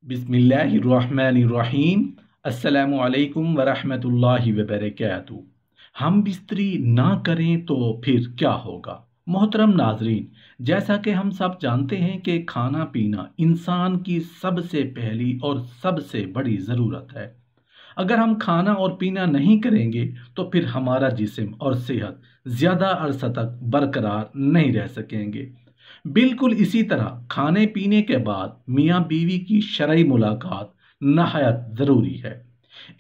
बिस्मिल्लाहिर्रहमानिर्रहीम। अस्सलामु अलैकुम वरहमतुल्लाहि वबरकातुहू। हम बिस्तरी ना करें तो फिर क्या होगा। मोहतरम नाजरीन, जैसा कि हम सब जानते हैं कि खाना पीना इंसान की सबसे पहली और सबसे बड़ी ज़रूरत है। अगर हम खाना और पीना नहीं करेंगे तो फिर हमारा जिस्म और सेहत ज़्यादा अरसा तक बरकरार नहीं रह सकेंगे। बिल्कुल इसी तरह खाने पीने के बाद मियाँ बीवी की शरई मुलाकात नहायत ज़रूरी है।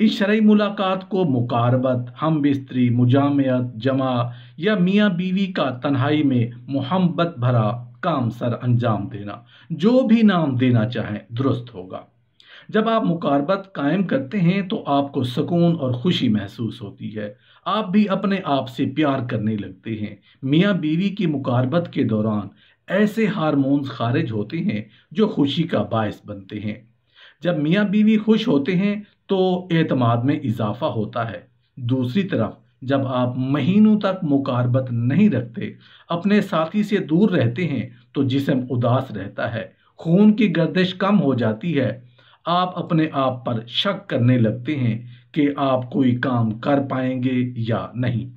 इस शरई मुलाकात को मुकारबत, हम बिस्तरी, मुजामयत, जमा या मियाँ बीवी का तन्हाई में मोहब्बत भरा काम सर अंजाम देना, जो भी नाम देना चाहें दुरुस्त होगा। जब आप मुकारबत कायम करते हैं तो आपको सुकून और खुशी महसूस होती है। आप भी अपने आप से प्यार करने लगते हैं। मियाँ बीवी की मुकारबत के दौरान ऐसे हार्मोन्स खारिज होते हैं जो खुशी का बायस बनते हैं। जब मियाँ बीवी खुश होते हैं तो एतमाद में इजाफा होता है। दूसरी तरफ जब आप महीनों तक मुकारबत नहीं रखते, अपने साथी से दूर रहते हैं, तो जिस्म उदास रहता है, खून की गर्दिश कम हो जाती है। आप अपने आप पर शक करने लगते हैं कि आप कोई काम कर पाएंगे या नहीं।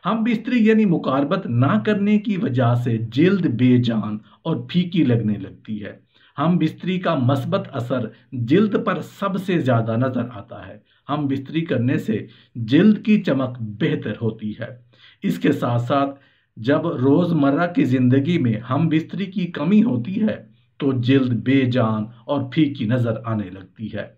हम बिस्तरी यानी मुकारबत ना करने की वजह से जिल्द बेजान और फीकी लगने लगती है। हम बिस्तरी का मस्बत असर जिल्द पर सबसे ज़्यादा नज़र आता है। हम बिस्तरी करने से जिल्द की चमक बेहतर होती है। इसके साथ साथ जब रोज़मर्रा की ज़िंदगी में हम बिस्तरी की कमी होती है तो जिल्द बेजान और फीकी नज़र आने लगती है।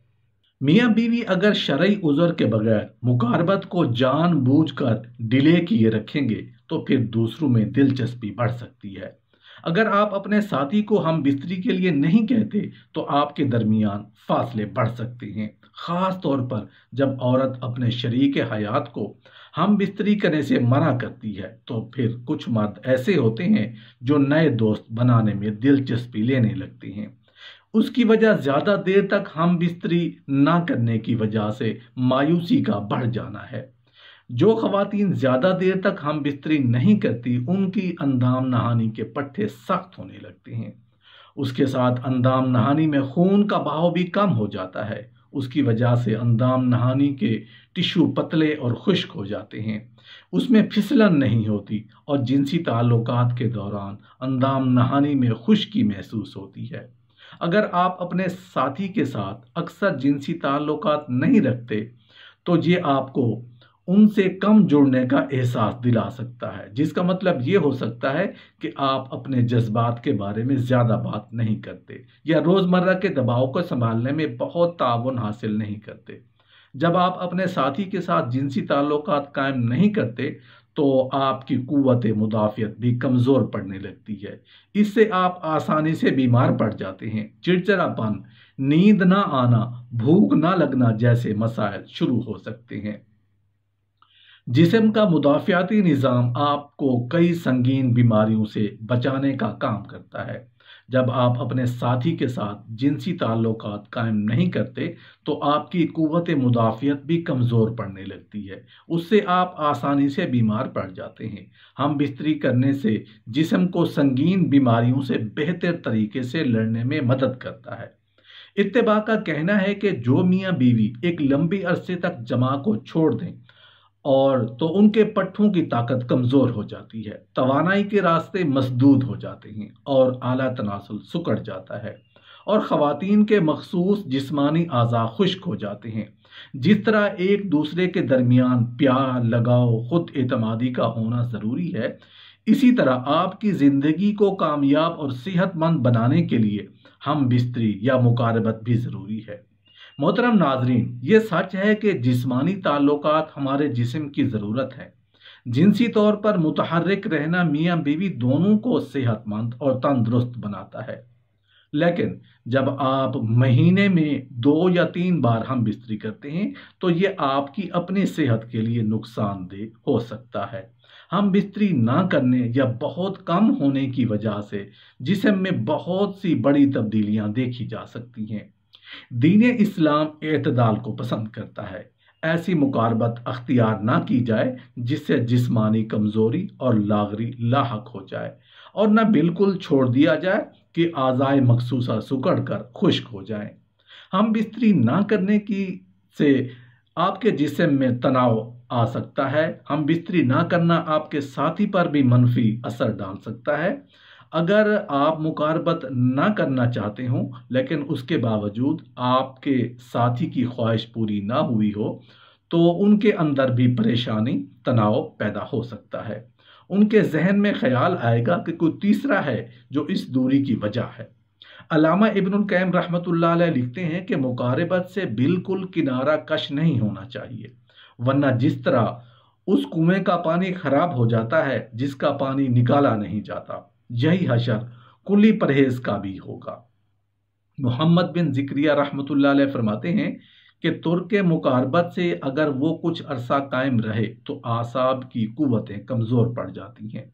मियाँ बीवी अगर शरई उज़र के बगैर मुकारबत को जानबूझकर डिले किए रखेंगे तो फिर दूसरों में दिलचस्पी बढ़ सकती है। अगर आप अपने साथी को हम बिस्तरी के लिए नहीं कहते तो आपके दरमियान फासले बढ़ सकते हैं। ख़ास तौर पर जब औरत अपने शरीक हयात को हम बिस्तरी करने से मना करती है, तो फिर कुछ मर्द ऐसे होते हैं जो नए दोस्त बनाने में दिलचस्पी लेने लगते हैं। उसकी वजह ज़्यादा देर तक हम बिस्तरी ना करने की वजह से मायूसी का बढ़ जाना है। जो ख़वातीन ज़्यादा देर तक हम बिस्तरी नहीं करती, उनकी अंदाम नहानी के पट्टे सख्त होने लगते हैं। उसके साथ अंदाम नहानी में खून का बहाव भी कम हो जाता है। उसकी वजह से अंदाम नहानी के टिश्यू पतले और खुश्क हो जाते हैं, उसमें फिसलन नहीं होती और जिनसी ताल्लुकात के दौरान अंदाम नहानी में खुश्की महसूस होती है। अगर आप अपने साथी के साथ अक्सर जिनसी ताल्लुकात नहीं रखते तो ये आपको उनसे कम जुड़ने का एहसास दिला सकता है, जिसका मतलब ये हो सकता है कि आप अपने जज्बात के बारे में ज़्यादा बात नहीं करते या रोज़मर्रा के दबाव को संभालने में बहुत ताउन हासिल नहीं करते। जब आप अपने साथी के साथ जिनसी ताल्लुकात कायम नहीं करते तो आपकी कुव्वत मुदाफ़ियत भी कमज़ोर पड़ने लगती है। इससे आप आसानी से बीमार पड़ जाते हैं। चिड़चिड़ापन, नींद ना आना, भूख ना लगना जैसे मसाइल शुरू हो सकते हैं। जिस्म का मुदाफ़ियाती निज़ाम आपको कई संगीन बीमारियों से बचाने का काम करता है। जब आप अपने साथी के साथ जिनसी ताल्लुकात कायम नहीं करते तो आपकी कुव्वत मुदाफ़ियत भी कमज़ोर पड़ने लगती है। उससे आप आसानी से बीमार पड़ जाते हैं। हम बिस्तरी करने से जिस्म को संगीन बीमारियों से बेहतर तरीके से लड़ने में मदद करता है। इत्तेबा का कहना है कि जो मियाँ बीवी एक लंबे अरसे तक जमा को छोड़ दें और तो उनके पट्ठों की ताकत कमज़ोर हो जाती है, तवानाई के रास्ते मसदूद हो जाते हैं और आला तनासुल सुकड़ जाता है और ख़वातीन के मखसूस जिस्मानी आज़ा खुश्क हो जाते हैं। जिस तरह एक दूसरे के दरमियान प्यार, लगाव, खुद एतमादी का होना ज़रूरी है, इसी तरह आपकी ज़िंदगी को कामयाब और सेहतमंद बनाने के लिए हम बिस्तरी या मुकारबत भी ज़रूरी है। मोहतरम नाजरीन, ये सच है कि जिस्मानी ताल्लुकात हमारे जिस्म की ज़रूरत है। जिनसी तौर पर मुतहर्रिक रहना मियाँ बीवी दोनों को सेहतमंद और तंदुरुस्त बनाता है। लेकिन जब आप महीने में 2 या 3 बार हम बिस्तरी करते हैं तो ये आपकी अपनी सेहत के लिए नुकसानदेह हो सकता है। हम बिस्तरी ना करने या बहुत कम होने की वजह से जिस्म में बहुत सी बड़ी तब्दीलियां देखी जा सकती हैं। दीन इस्लाम एतदाल को पसंद करता है। ऐसी मुकारबत अख्तियार ना की जाए जिससे जिस्मानी कमज़ोरी और लागरी लाहक हो जाए, और न बिल्कुल छोड़ दिया जाए कि आज़ाए मखसूसा सुकड़ कर खुश्क हो जाए। हम बिस्तरी ना करने की से आपके जिस्म में तनाव आ सकता है। हम बिस्तरी ना करना आपके साथी पर भी मनफी असर डाल सकता है। अगर आप मुकारबत ना करना चाहते हो लेकिन उसके बावजूद आपके साथी की ख्वाहिश पूरी ना हुई हो तो उनके अंदर भी परेशानी तनाव पैदा हो सकता है। उनके जहन में ख्याल आएगा कि कोई तीसरा है जो इस दूरी की वजह है। अल्लामा इब्नुल क़य्यिम रहमतुल्लाह अलैह लिखते हैं कि मुकारबत से बिल्कुल किनारा कश नहीं होना चाहिए, वरना जिस तरह उस कुएं का पानी खराब हो जाता है जिसका पानी निकाला नहीं जाता, यही हशर कुल्ली परहेज का भी होगा। मोहम्मद बिन ज़िक्रिया रहमतुल्लाह अलैह फरमाते हैं कि तुर्क मुकारबत से अगर वो कुछ अरसा कायम रहे तो आसाब की कुव्वतें कमज़ोर पड़ जाती हैं,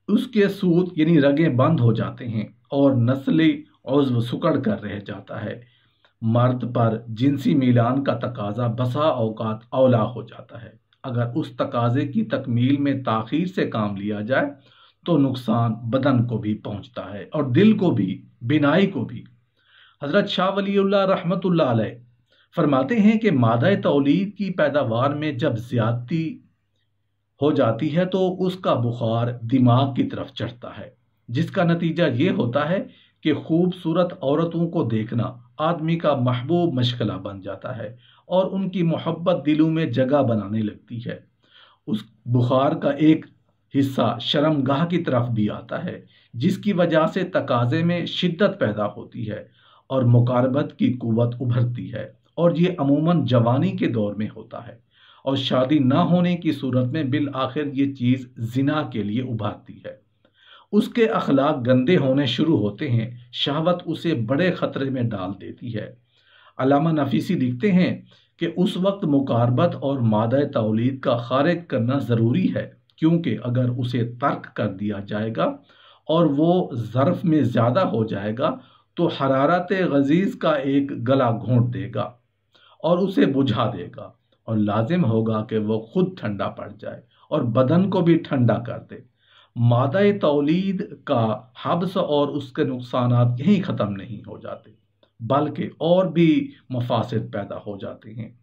उसके सूत यानी रगें बंद हो जाते हैं और नस्ली उज़्व सुकड़ कर रह जाता है। मर्द पर जिनसी मिलान का तकाजा बसा औकात औला हो जाता है। अगर उस तकाजे की तकमील में ताखीर से काम लिया जाए तो नुकसान बदन को भी पहुंचता है और दिल को भी, बिनाई को भी। हजरत शाह वलीउल्लाह रहमतुल्लाह अलैह फरमाते हैं कि मादा तौलीद की पैदावार में जब ज्यादती हो जाती है तो उसका बुखार दिमाग की तरफ चढ़ता है, जिसका नतीजा ये होता है कि खूबसूरत औरतों को देखना आदमी का महबूब मशगला बन जाता है और उनकी मोहब्बत दिलों में जगह बनाने लगती है। उस बुखार का एक हिस्सा शर्मगाह की तरफ भी आता है, जिसकी वजह से तकाजे में शिद्दत पैदा होती है और मुकारबत की कुव्वत उभरती है, और ये अमूमन जवानी के दौर में होता है और शादी ना होने की सूरत में बिल आखिर ये चीज़ जिना के लिए उभरती है। उसके अखलाक गंदे होने शुरू होते हैं, शहवत उसे बड़े खतरे में डाल देती है। अल्लामा नफीसी लिखते हैं कि उस वक्त मुकारबत और मादा तौलीद का खारिज करना ज़रूरी है, क्योंकि अगर उसे तर्क कर दिया जाएगा और वो ज़र्फ़ में ज़्यादा हो जाएगा तो हरारत गजीज़ का एक गला घोंट देगा और उसे बुझा देगा, और लाजिम होगा कि वो खुद ठंडा पड़ जाए और बदन को भी ठंडा कर दे। मादा तौलीद का हब्स और उसके नुकसानात यहीं ख़त्म नहीं हो जाते, बल्कि और भी मफासिद पैदा हो जाते हैं।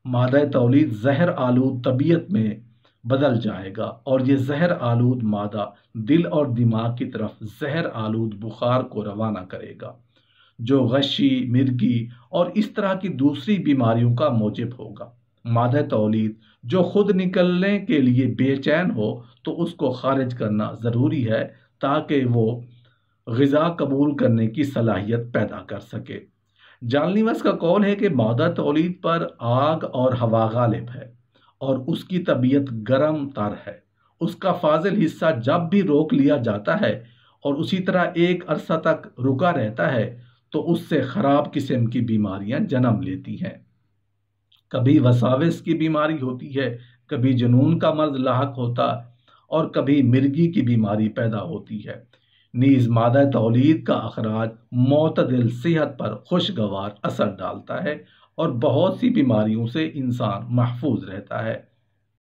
मादा तौलीद जहर आलूद तबीयत में बदल जाएगा और ये जहर आलूद मादा दिल और दिमाग की तरफ जहर आलूद बुखार को रवाना करेगा, जो गशी, मिर्गी और इस तरह की दूसरी बीमारियों का मौजिब होगा। मादा तौलीद जो खुद निकलने के लिए बेचैन हो तो उसको खारिज करना ज़रूरी है ताकि वो ग़िज़ा कबूल करने की सलाहियत पैदा कर सके। जानलीवस का कौल है कि मादा तौलीद पर आग और हवा गालिब है और उसकी तबीयत गरम तर है। उसका फाजिल हिस्सा जब भी रोक लिया जाता है और उसी तरह एक अरसा तक रुका रहता है तो उससे ख़राब किस्म की बीमारियां जन्म लेती हैं। कभी वसाविस की बीमारी होती है, कभी जुनून का मर्ज लाहक होता और कभी मिर्गी की बीमारी पैदा होती है। नीज मादा तौलीद का अखराज मोतदिल सेहत पर खुशगवार असर डालता है और बहुत सी बीमारियों से इंसान महफूज रहता है।